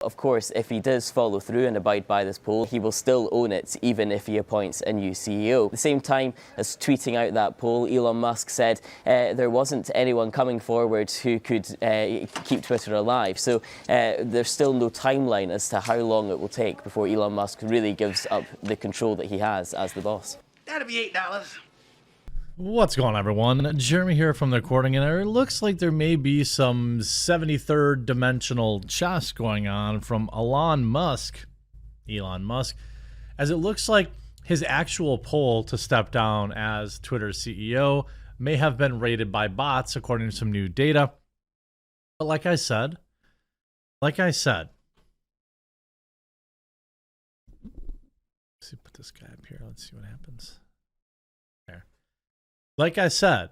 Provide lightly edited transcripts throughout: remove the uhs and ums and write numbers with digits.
Of course, if he does follow through and abide by this poll, he will still own it, even if he appoints a new CEO. At the same time as tweeting out that poll, Elon Musk said there wasn't anyone coming forward who could keep Twitter alive. So there's still no timeline as to how long it will take before Elon Musk really gives up the control that he has as the boss. That'll be $8. What's going on, everyone? Jeremy here from the recording, and it looks like there may be some 73rd dimensional chess going on from Elon Musk, as it looks like his actual poll to step down as Twitter's CEO may have been rated by bots according to some new data. But like I said, let's see, put this guy up here. Let's see what happens. There. Like I said,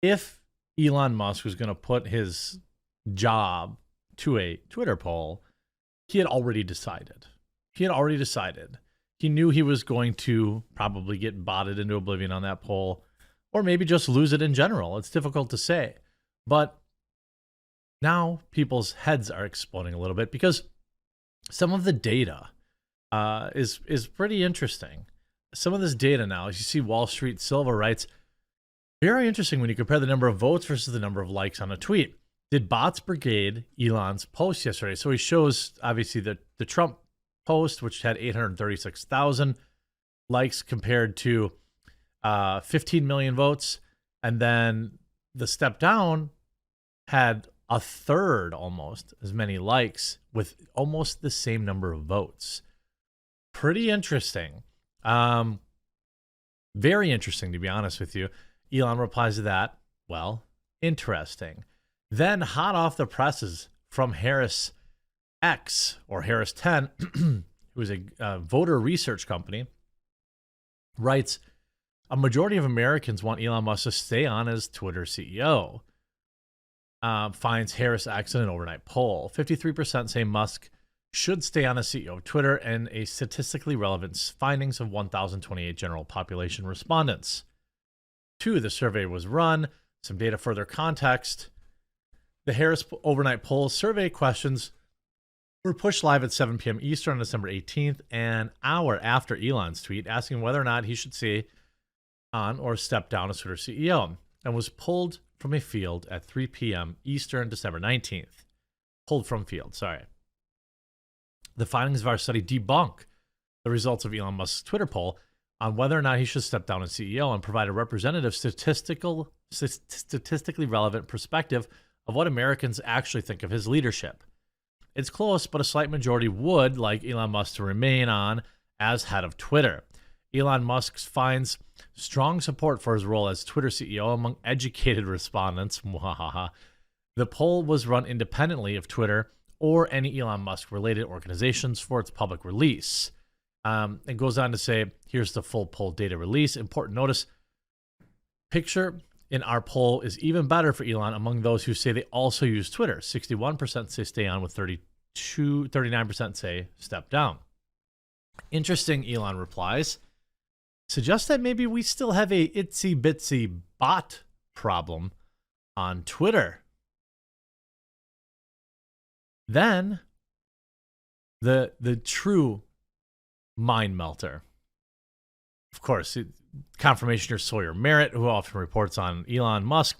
if Elon Musk was going to put his job to a Twitter poll, he had already decided. He knew he was going to probably get botted into oblivion on that poll, or maybe just lose it in general. It's difficult to say. But now people's heads are exploding a little bit because some of the data is pretty interesting. Some of this data now, as you see, Wall Street Silver writes, very interesting when you compare the number of votes versus the number of likes on a tweet. Did bots brigade Elon's post yesterday? So he shows, obviously, the Trump post, which had 836,000 likes compared to 15 million votes. And then the step down had a third almost as many likes with almost the same number of votes. Pretty interesting. Very interesting, to be honest with you. Elon replies to that, well, interesting. Then hot off the presses from Harris X, or Harris 10, who is a voter research company, writes, a majority of Americans want Elon Musk to stay on as Twitter CEO. Finds Harris X in an overnight poll. 53% say Musk should stay on as CEO of Twitter, and a statistically relevant findings of 1,028 general population respondents. 2, the survey was run. Some data further context. The Harris overnight poll survey questions were pushed live at 7 p.m. Eastern on December 18th, an hour after Elon's tweet asking whether or not he should stay on or step down as Twitter CEO, and was pulled from a field at 3 p.m. Eastern, December 19th. Pulled from field, sorry. The findings of our study debunk the results of Elon Musk's Twitter poll on whether or not he should step down as CEO and provide a representative statistically relevant perspective of what Americans actually think of his leadership. It's close, but a slight majority would like Elon Musk to remain on as head of Twitter. Elon Musk finds strong support for his role as Twitter CEO among educated respondents. The poll was run independently of Twitter or any Elon Musk-related organizations for its public release. It goes on to say, here's the full poll data release. Important notice, picture in our poll is even better for Elon among those who say they also use Twitter. 61% say stay on, with 39% say step down. Interesting, Elon replies. Suggests that maybe we still have a itsy-bitsy bot problem on Twitter. Then, the true mind melter. Of course, confirmationer Sawyer Merritt, who often reports on Elon Musk,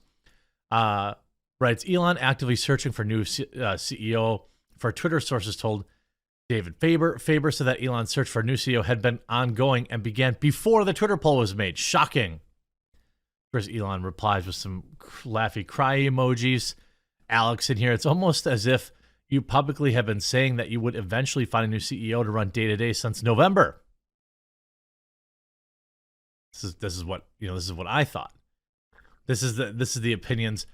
writes, Elon actively searching for new CEO for Twitter. Sources told David Faber. Faber said that Elon's search for a new CEO had been ongoing and began before the Twitter poll was made. Shocking. Of course, Elon replies with some laughy cry emojis. Alex in here, it's almost as if you publicly have been saying that you would eventually find a new CEO to run day-to-day since November. This is what I thought. This is the opinions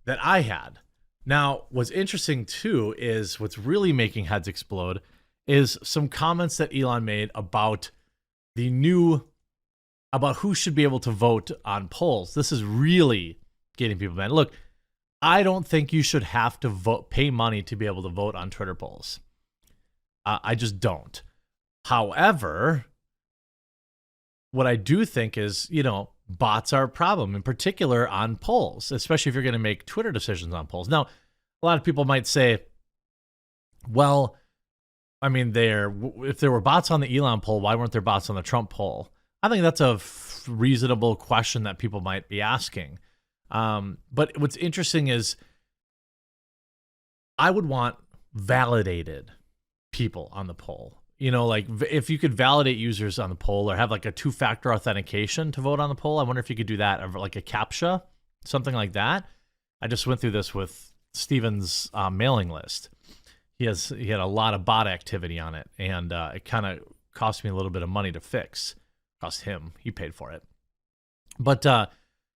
that I had. Now, what's interesting too is what's really making heads explode is some comments that Elon made about about who should be able to vote on polls. This is really getting people mad. Look, I don't think you should have to pay money to be able to vote on Twitter polls. I just don't. However, what I do think is, bots are a problem, in particular on polls, especially if you're going to make Twitter decisions on polls. Now, a lot of people might say, well, I mean, if there were bots on the Elon poll, why weren't there bots on the Trump poll? I think that's a reasonable question that people might be asking. But what's interesting is I would want validated people on the poll. You know, like if you could validate users on the poll or have like a 2-factor authentication to vote on the poll, I wonder if you could do that, or like a CAPTCHA, something like that. I just went through this with Steven's mailing list. He had a lot of bot activity on it, and it kind of cost me a little bit of money to fix. Cost him. He paid for it. But,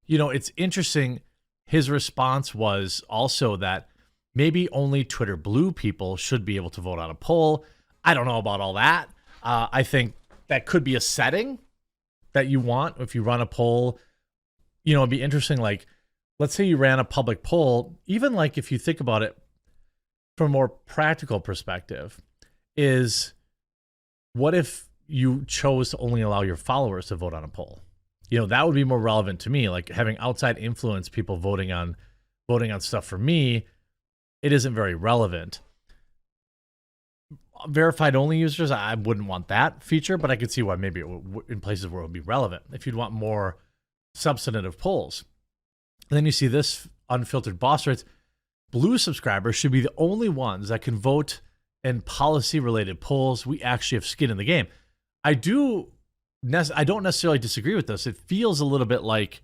you know, it's interesting. His response was also that maybe only Twitter Blue people should be able to vote on a poll. I don't know about all that. I think that could be a setting that you want if you run a poll. You know, it'd be interesting. Like, let's say you ran a public poll, even like if you think about it from a more practical perspective, is what if you chose to only allow your followers to vote on a poll? You know, that would be more relevant to me. Like having outside influence people voting on stuff for me, it isn't very relevant. Verified only users, I wouldn't want that feature, but I could see why maybe in places where it would be relevant if you'd want more substantive polls. And then you see this unfiltered boss rates. Blue subscribers should be the only ones that can vote in policy-related polls. We actually have skin in the game. I don't necessarily disagree with this. It feels a little bit like,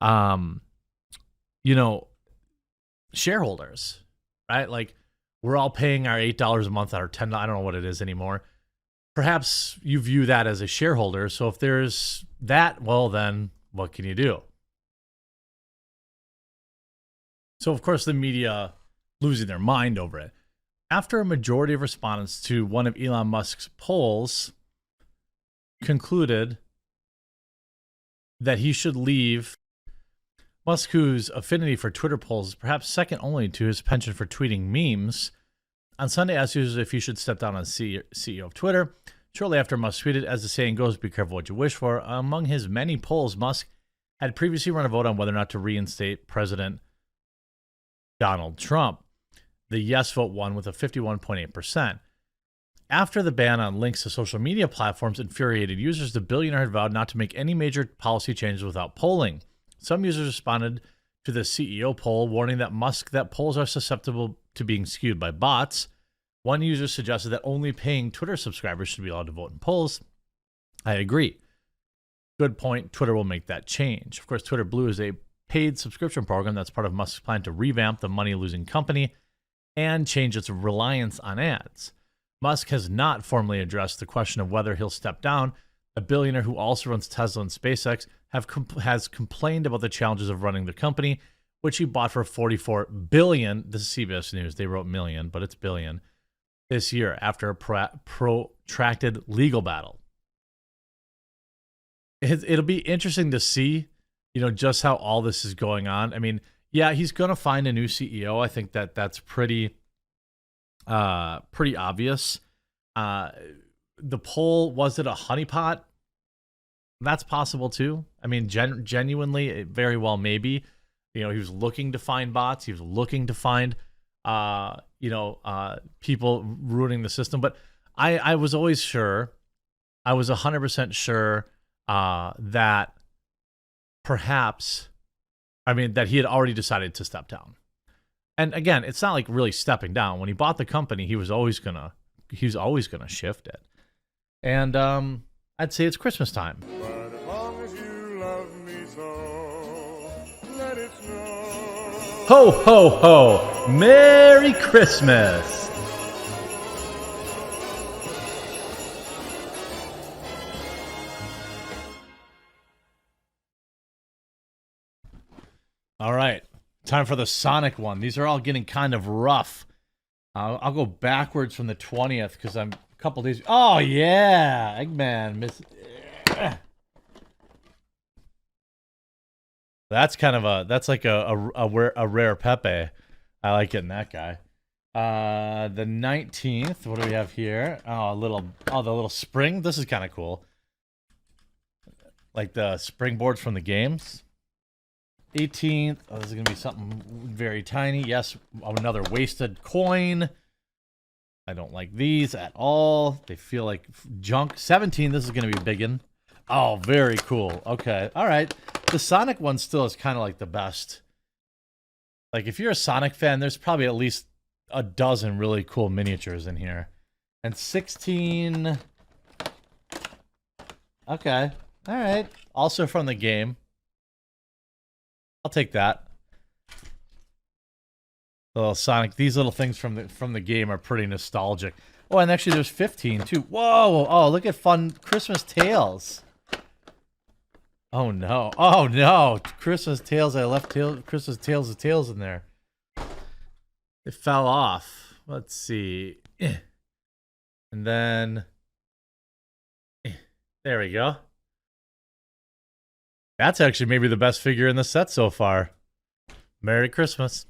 you know, shareholders, right? Like we're all paying our $8 a month or $10. I don't know what it is anymore. Perhaps you view that as a shareholder. So if there's that, well, then what can you do? So, of course, the media losing their mind over it. After a majority of respondents to one of Elon Musk's polls concluded that he should leave, Musk, whose affinity for Twitter polls is perhaps second only to his penchant for tweeting memes, on Sunday asked users if he should step down as CEO of Twitter. Shortly after, Musk tweeted, as the saying goes, be careful what you wish for. Among his many polls, Musk had previously run a vote on whether or not to reinstate President Donald Trump. The yes vote won with a 51.8%. After the ban on links to social media platforms infuriated users, the billionaire had vowed not to make any major policy changes without polling. Some users responded to the CEO poll, warning that polls are susceptible to being skewed by bots. One user suggested that only paying Twitter subscribers should be allowed to vote in polls. I agree. Good point. Twitter will make that change. Of course, Twitter Blue is a paid subscription program that's part of Musk's plan to revamp the money-losing company and change its reliance on ads. Musk has not formally addressed the question of whether he'll step down. A billionaire who also runs Tesla and SpaceX has complained about the challenges of running the company, which he bought for $44 billion. This is CBS News. They wrote million, but it's billion. This year after a protracted legal battle. It'll be interesting to see, you know, just how all this is going on. I mean, yeah, he's going to find a new CEO. I think that's pretty obvious. The poll, was it a honeypot? That's possible too. I mean, genuinely, it very well maybe. You know, he was looking to find bots. He was looking to find, people ruining the system. But I was always sure, I was 100% sure that perhaps, that he had already decided to step down. And again, it's not like really stepping down. When he bought the company, he was always gonna shift it. And I'd say it's Christmas time. But as long as you love me so, let it snow. Ho, ho, ho! Merry Christmas! All right, time for the Sonic one. These are all getting kind of rough. I'll go backwards from the 20th because I'm a couple days. Oh yeah, Eggman. That's kind of that's like a rare Pepe. I like getting that guy. The 19th. What do we have here? The little spring. This is kind of cool. Like the springboards from the games. 18th. Oh, this is going to be something very tiny. Yes, another wasted coin. I don't like these at all. They feel like junk. 17th, this is going to be a biggin. Oh, very cool. Okay, all right. The Sonic one still is kind of like the best. Like, if you're a Sonic fan, there's probably at least a dozen really cool miniatures in here. And 16... Okay, all right. Also from the game. I'll take that. Little Sonic. These little things from the game are pretty nostalgic. Oh, and actually there's 15 too. Whoa! Oh, look at fun Christmas Tales. Oh no! Oh no! Christmas Tales. I left Christmas Tales of Tales in there. It fell off. Let's see. And then there we go. That's actually maybe the best figure in the set so far. Merry Christmas.